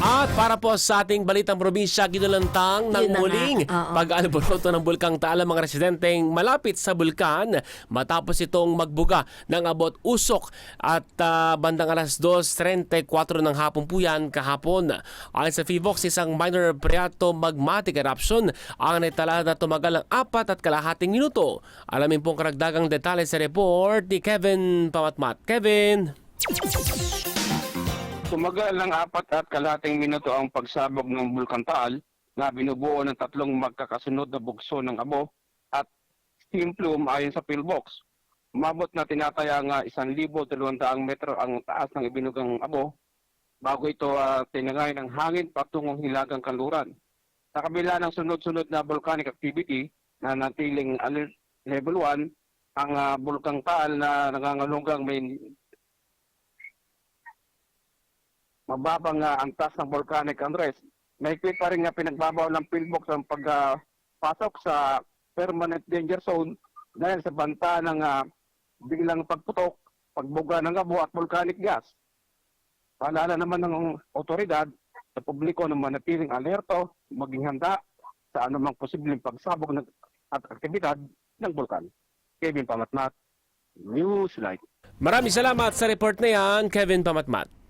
At para po sa ating balitang probinsya, ginulantang ng Yun na muling nga, oo. pag-alboroto ng Bulkang Taal ang mga residenteng malapit sa bulkan matapos itong magbuga ng abot usok at bandang alas 2:34 ng hapon po yan kahapon. Ayon sa FIVOX, isang minor phreato magmatic eruption ang naitala na tumagal ng 4.5 minuto. Alamin pong karagdagang detalye sa report ni Kevin Pamatmat. Kevin! Tumagal ng 4.5 minuto ang pagsabog ng Bulkang Taal na binubuo ng 3 magkakasunod na bugso ng abo at steam plume ayon sa PhilVox. Umabot na tinataya nga 1,200 metro ang taas ng ibinugang abo bago ito tinangay ng hangin patungong Hilagang Kanluran. Sa kabila ng sunod-sunod na volcanic activity na natiling alert level 1, ang Bulkang Taal na nangangalunggang may mababang antas ng volcanic unrest. Mahigpit pa rin nga pinagbabaw ng PhilVox ang pagpasok sa permanent danger zone dahil sa banta ng biglang pagputok, pagbuga ng abo at volcanic gas. Paalala naman ng otoridad sa publiko na manatiling alerto, maging handa sa anumang posibleng pagsabog at aktibidad ng bulkan. Kevin Pamatmat, Newslight. Maraming salamat sa report na yan, Kevin Pamatmat.